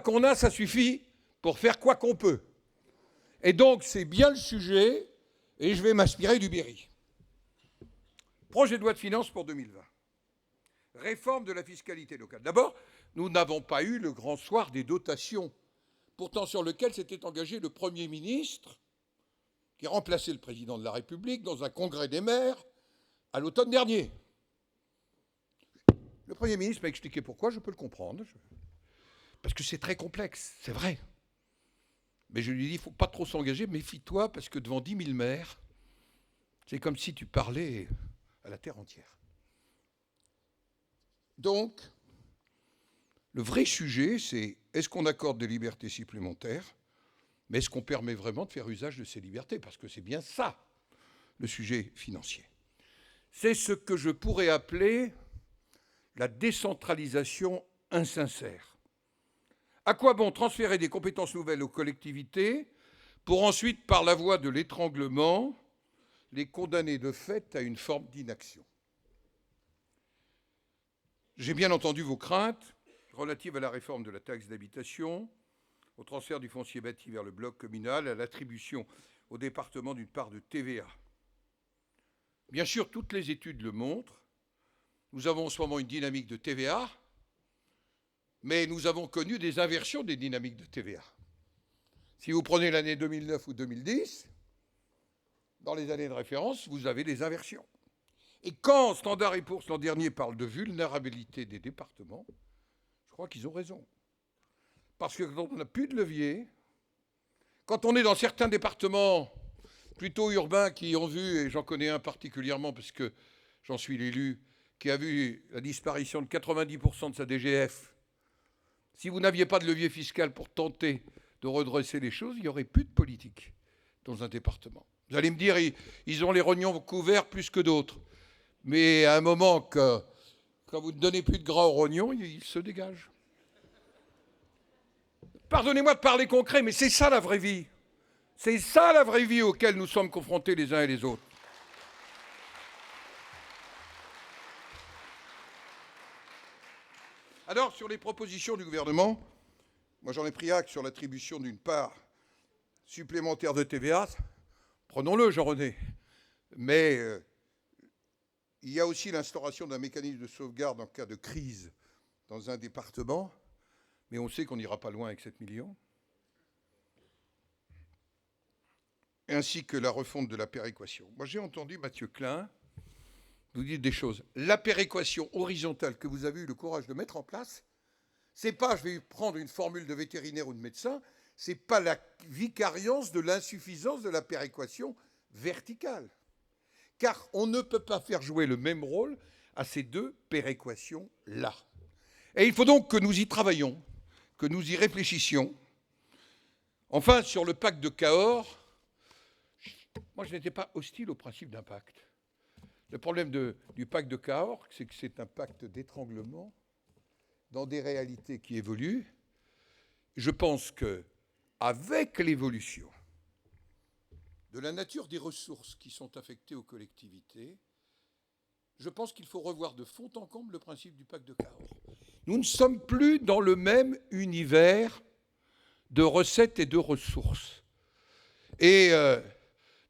qu'on a, ça suffit pour faire quoi qu'on peut. Et donc, c'est bien le sujet, et je vais m'inspirer du Berry. Projet de loi de finances pour 2020. Réforme de la fiscalité locale. D'abord, nous n'avons pas eu le grand soir des dotations, pourtant sur lequel s'était engagé le Premier ministre, qui remplaçait le président de la République dans un congrès des maires à l'automne dernier. Le Premier ministre m'a expliqué pourquoi, je peux le comprendre, parce que c'est très complexe, c'est vrai. Mais je lui ai dit, il ne faut pas trop s'engager, méfie-toi, parce que devant 10 000 maires, c'est comme si tu parlais à la terre entière. Donc, le vrai sujet, c'est est-ce qu'on accorde des libertés supplémentaires, mais est-ce qu'on permet vraiment de faire usage de ces libertés? Parce que c'est bien ça, le sujet financier. C'est ce que je pourrais appeler la décentralisation insincère. À quoi bon transférer des compétences nouvelles aux collectivités pour ensuite, par la voie de l'étranglement, les condamner de fait à une forme d'inaction? J'ai bien entendu vos craintes relatives à la réforme de la taxe d'habitation, au transfert du foncier bâti vers le bloc communal, à l'attribution au département d'une part de TVA. Bien sûr, toutes les études le montrent. Nous avons en ce moment une dynamique de TVA, mais nous avons connu des inversions des dynamiques de TVA. Si vous prenez l'année 2009 ou 2010, dans les années de référence, vous avez des inversions. Et quand Standard & Poor's l'an dernier parle de vulnérabilité des départements, je crois qu'ils ont raison. Parce que quand on n'a plus de levier, quand on est dans certains départements plutôt urbains qui ont vu, et j'en connais un particulièrement parce que j'en suis l'élu, qui a vu la disparition de 90% de sa DGF, si vous n'aviez pas de levier fiscal pour tenter de redresser les choses, il n'y aurait plus de politique dans un département. Vous allez me dire, ils ont les rognons couverts plus que d'autres. Mais à un moment, quand vous ne donnez plus de gras aux rognons, ils se dégagent. Pardonnez-moi de parler concret, mais c'est ça la vraie vie. C'est ça la vraie vie auquel nous sommes confrontés les uns et les autres. Alors, sur les propositions du gouvernement, moi j'en ai pris acte sur l'attribution d'une part supplémentaire de TVA. Prenons-le, Jean-René. Mais il y a aussi l'instauration d'un mécanisme de sauvegarde en cas de crise dans un département. Mais on sait qu'on n'ira pas loin avec 7 millions. Ainsi que la refonte de la péréquation. Moi, j'ai entendu Mathieu Klein vous dire des choses. La péréquation horizontale que vous avez eu le courage de mettre en place, c'est pas je vais prendre une formule de vétérinaire ou de médecin, c'est pas la vicariance de l'insuffisance de la péréquation verticale. Car on ne peut pas faire jouer le même rôle à ces deux péréquations-là. Et il faut donc que nous y travaillions, que nous y réfléchissions. Enfin, sur le pacte de Cahors, moi je n'étais pas hostile au principe d'un pacte. Le problème du pacte de Cahors, c'est que c'est un pacte d'étranglement dans des réalités qui évoluent. Je pense qu'avec l'évolution de la nature des ressources qui sont affectées aux collectivités, je pense qu'il faut revoir de fond en comble le principe du pacte de Cahors. Nous ne sommes plus dans le même univers de recettes et de ressources. Et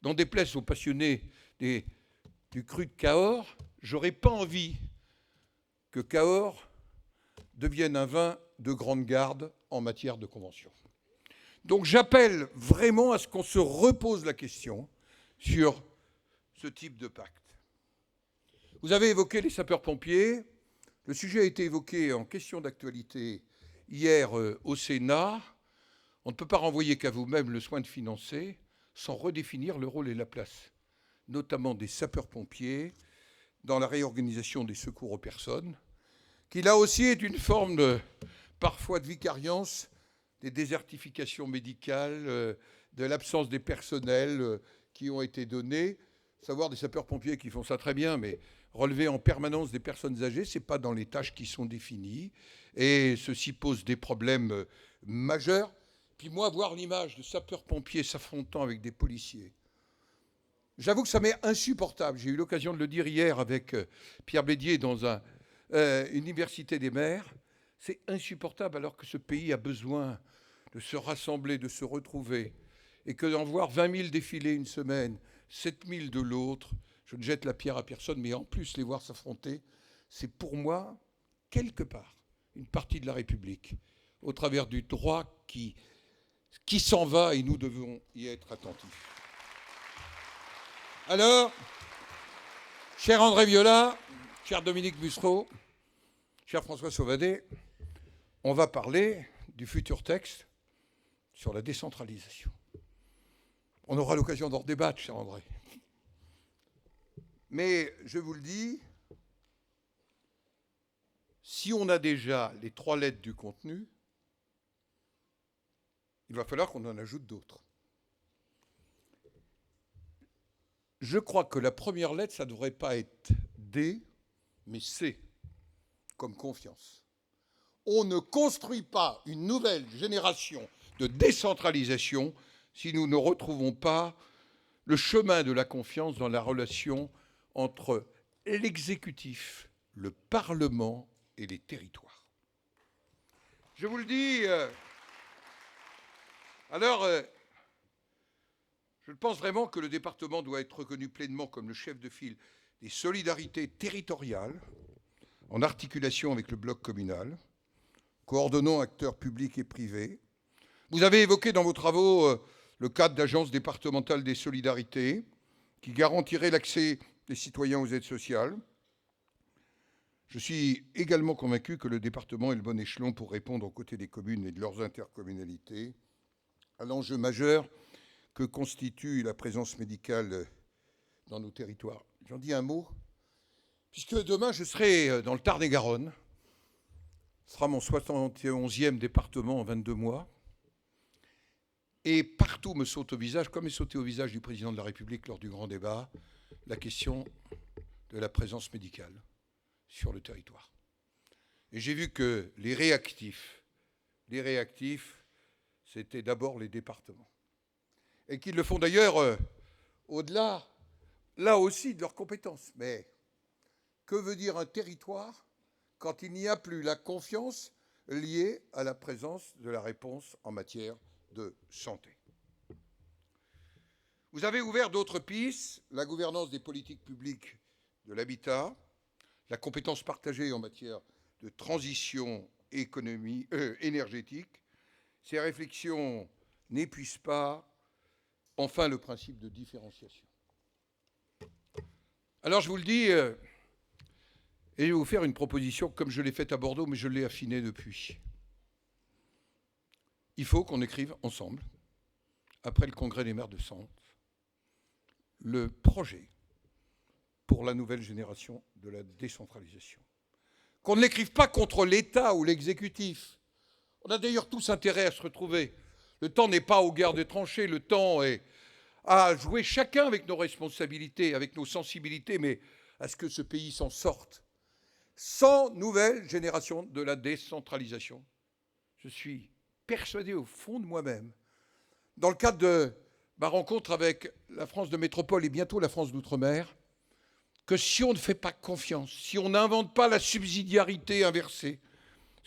n'en déplaise aux passionnés du cru de Cahors, j'aurais pas envie que Cahors devienne un vin de grande garde en matière de convention. Donc j'appelle vraiment à ce qu'on se repose la question sur ce type de pacte. Vous avez évoqué les sapeurs-pompiers. Le sujet a été évoqué en question d'actualité hier au Sénat. On ne peut pas renvoyer qu'à vous-même le soin de financer sans redéfinir le rôle et la place, notamment des sapeurs-pompiers, dans la réorganisation des secours aux personnes, qui là aussi est une forme parfois de vicariance des désertifications médicales, de l'absence des personnels qui ont été donnés. Savoir des sapeurs-pompiers qui font ça très bien, mais relever en permanence des personnes âgées, ce n'est pas dans les tâches qui sont définies. Et ceci pose des problèmes majeurs. Puis moi, voir l'image de sapeurs-pompiers s'affrontant avec des policiers, j'avoue que ça m'est insupportable. J'ai eu l'occasion de le dire hier avec Pierre Bédier dans une université des maires. C'est insupportable alors que ce pays a besoin de se rassembler, de se retrouver, et que d'en voir 20 000 défiler une semaine, 7 000 de l'autre, je ne jette la pierre à personne, mais en plus les voir s'affronter, c'est pour moi, quelque part, une partie de la République, au travers du droit qui s'en va, et nous devons y être attentifs. Alors, cher André Viola, cher Dominique Bussereau, cher François Sauvadet, on va parler du futur texte sur la décentralisation. On aura l'occasion d'en débattre, cher André. Mais je vous le dis, si on a déjà les 3 lettres du contenu, il va falloir qu'on en ajoute d'autres. Je crois que la première lettre, ça ne devrait pas être D, mais C, comme confiance. On ne construit pas une nouvelle génération de décentralisation si nous ne retrouvons pas le chemin de la confiance dans la relation entre l'exécutif, le Parlement et les territoires. Je vous le dis, je pense vraiment que le département doit être reconnu pleinement comme le chef de file des solidarités territoriales, en articulation avec le bloc communal, coordonnant acteurs publics et privés. Vous avez évoqué dans vos travaux le cadre d'agence départementale des solidarités, qui garantirait l'accès des citoyens aux aides sociales. Je suis également convaincu que le département est le bon échelon pour répondre aux côtés des communes et de leurs intercommunalités à l'enjeu majeur que constitue la présence médicale dans nos territoires. J'en dis un mot, puisque demain je serai dans le Tarn-et-Garonne. Ce sera mon 71e département en 22 mois. Et partout me saute au visage, comme est sauté au visage du président de la République lors du grand débat, la question de la présence médicale sur le territoire. Et j'ai vu que les réactifs, c'était d'abord les départements. Et qu'ils le font d'ailleurs au-delà, là aussi, de leurs compétences. Mais que veut dire un territoire quand il n'y a plus la confiance liée à la présence de la réponse en matière de santé? Vous avez ouvert d'autres pistes, la gouvernance des politiques publiques de l'habitat, la compétence partagée en matière de transition énergétique. Ces réflexions n'épuisent pas, enfin, le principe de différenciation. Alors, je vous le dis, et je vais vous faire une proposition comme je l'ai faite à Bordeaux, mais je l'ai affinée depuis. Il faut qu'on écrive ensemble, après le congrès des maires de Saintes, le projet pour la nouvelle génération de la décentralisation. Qu'on ne l'écrive pas contre l'État ou l'exécutif. On a d'ailleurs tous intérêt à se retrouver. Le temps n'est pas aux guerres des tranchées, le temps est à jouer chacun avec nos responsabilités, avec nos sensibilités, mais à ce que ce pays s'en sorte. Sans nouvelle génération de la décentralisation, je suis persuadé au fond de moi-même, dans le cadre de ma rencontre avec la France de métropole et bientôt la France d'outre-mer, que si on ne fait pas confiance, si on n'invente pas la subsidiarité inversée,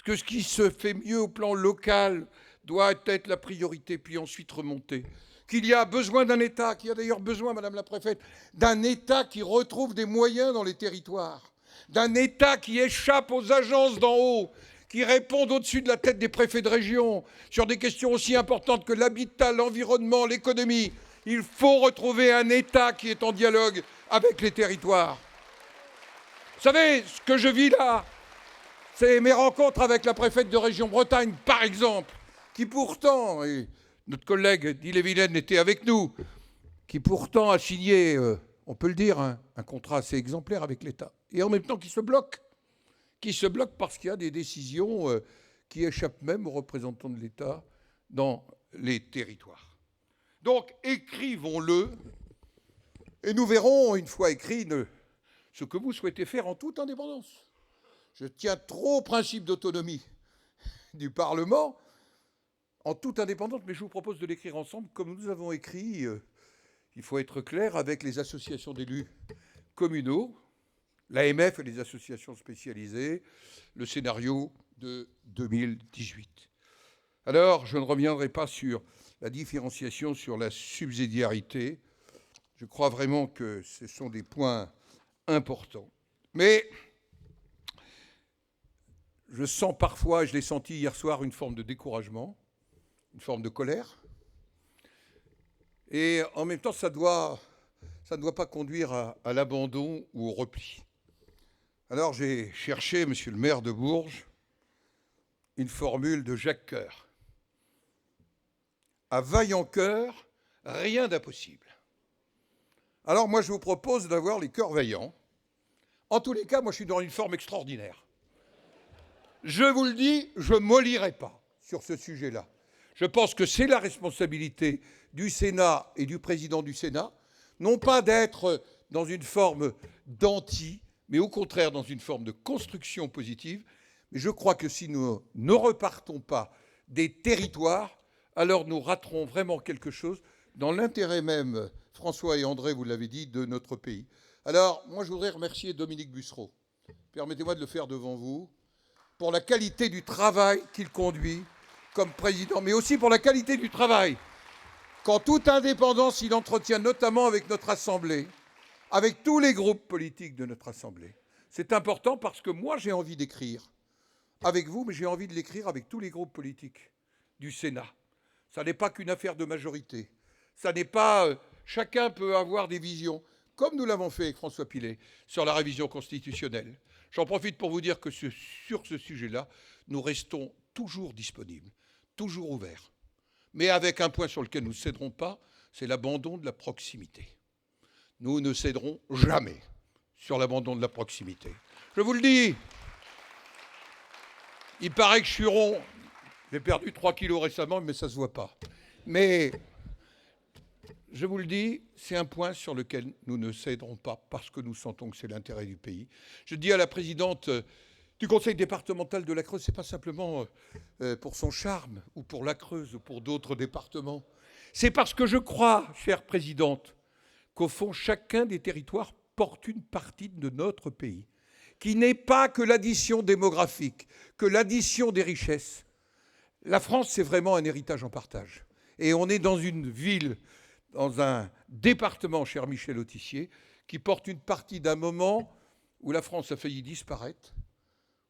que ce qui se fait mieux au plan local doit être la priorité, puis ensuite remonter, qu'il y a besoin d'un État, qu'il y a d'ailleurs besoin, Madame la Préfète, d'un État qui retrouve des moyens dans les territoires, d'un État qui échappe aux agences d'en haut, qui répondent au-dessus de la tête des préfets de région sur des questions aussi importantes que l'habitat, l'environnement, l'économie. Il faut retrouver un État qui est en dialogue avec les territoires. Vous savez, ce que je vis là, c'est mes rencontres avec la préfète de région Bretagne, par exemple, qui pourtant, et notre collègue d'Ille-et-Vilaine était avec nous, qui pourtant a signé, on peut le dire, un contrat assez exemplaire avec l'État. Et en même temps qui se bloque parce qu'il y a des décisions qui échappent même aux représentants de l'État dans les territoires. Donc, écrivons-le, et nous verrons, une fois écrit, ce que vous souhaitez faire en toute indépendance. Je tiens trop au principe d'autonomie du Parlement, en toute indépendance, mais je vous propose de l'écrire ensemble, comme nous avons écrit, il faut être clair, avec les associations d'élus communaux, l'AMF et les associations spécialisées, le scénario de 2018. Alors, je ne reviendrai pas sur la différenciation, sur la subsidiarité. Je crois vraiment que ce sont des points importants. Mais je sens parfois, et je l'ai senti hier soir, une forme de découragement, une forme de colère. Et en même temps, ça ne doit pas conduire à l'abandon ou au repli. Alors j'ai cherché, monsieur le maire de Bourges, une formule de Jacques Coeur. À vaillant cœur, rien d'impossible. Alors moi, je vous propose d'avoir les cœurs vaillants. En tous les cas, moi, je suis dans une forme extraordinaire. Je vous le dis, je ne mollirai pas sur ce sujet-là. Je pense que c'est la responsabilité du Sénat et du président du Sénat, non pas d'être dans une forme d'anti, mais au contraire dans une forme de construction positive. Mais je crois que si nous ne repartons pas des territoires, alors nous raterons vraiment quelque chose dans l'intérêt même, François et André, vous l'avez dit, de notre pays. Alors, moi, je voudrais remercier Dominique Bussereau. Permettez-moi de le faire devant vous, pour la qualité du travail qu'il conduit comme président, mais aussi pour la qualité du travail qu'en toute indépendance, il entretient notamment avec notre Assemblée, avec tous les groupes politiques de notre Assemblée. C'est important parce que moi, j'ai envie d'écrire avec vous, mais j'ai envie de l'écrire avec tous les groupes politiques du Sénat. Ça n'est pas qu'une affaire de majorité. Ça n'est pas... chacun peut avoir des visions, comme nous l'avons fait avec François Pillet, sur la révision constitutionnelle. J'en profite pour vous dire que sur ce sujet-là, nous restons toujours disponibles, toujours ouverts. Mais avec un point sur lequel nous ne céderons pas, c'est l'abandon de la proximité. Nous ne céderons jamais sur l'abandon de la proximité. Je vous le dis, il paraît que je suis rond. J'ai perdu 3 kilos récemment, mais ça ne se voit pas. Mais je vous le dis, c'est un point sur lequel nous ne céderons pas parce que nous sentons que c'est l'intérêt du pays. Je dis à la présidente du conseil départemental de la Creuse, ce n'est pas simplement pour son charme ou pour la Creuse ou pour d'autres départements. C'est parce que je crois, chère présidente, qu'au fond, chacun des territoires porte une partie de notre pays, qui n'est pas que l'addition démographique, que l'addition des richesses. La France, c'est vraiment un héritage en partage. Et on est dans une ville, dans un département, cher Michel Autissier, qui porte une partie d'un moment où la France a failli disparaître,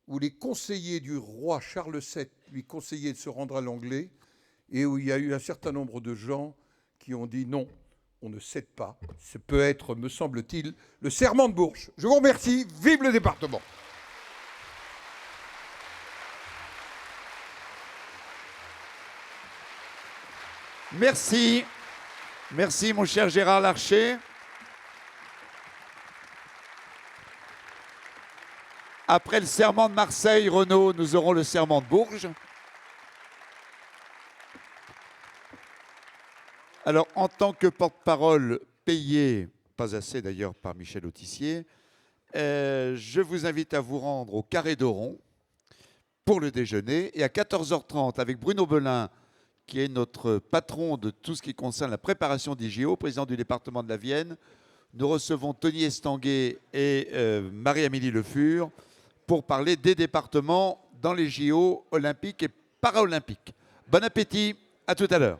où les conseillers du roi Charles VII lui conseillaient de se rendre à l'Anglais, et où il y a eu un certain nombre de gens qui ont dit non, on ne cède pas. Ce peut être, me semble-t-il, le serment de Bourges. Je vous remercie. Vive le département. Merci. Merci, mon cher Gérard Larcher. Après le serment de Marseille, Renaud, nous aurons le serment de Bourges. Alors, en tant que porte-parole payé, pas assez d'ailleurs par Michel Autissier, je vous invite à vous rendre au Carré d'Oron pour le déjeuner. Et à 14h30, avec Bruno Belin, qui est notre patron de tout ce qui concerne la préparation des JO, président du département de la Vienne, nous recevons Tony Estanguet et Marie-Amélie Le Fur pour parler des départements dans les JO olympiques et paralympiques. Bon appétit, à tout à l'heure.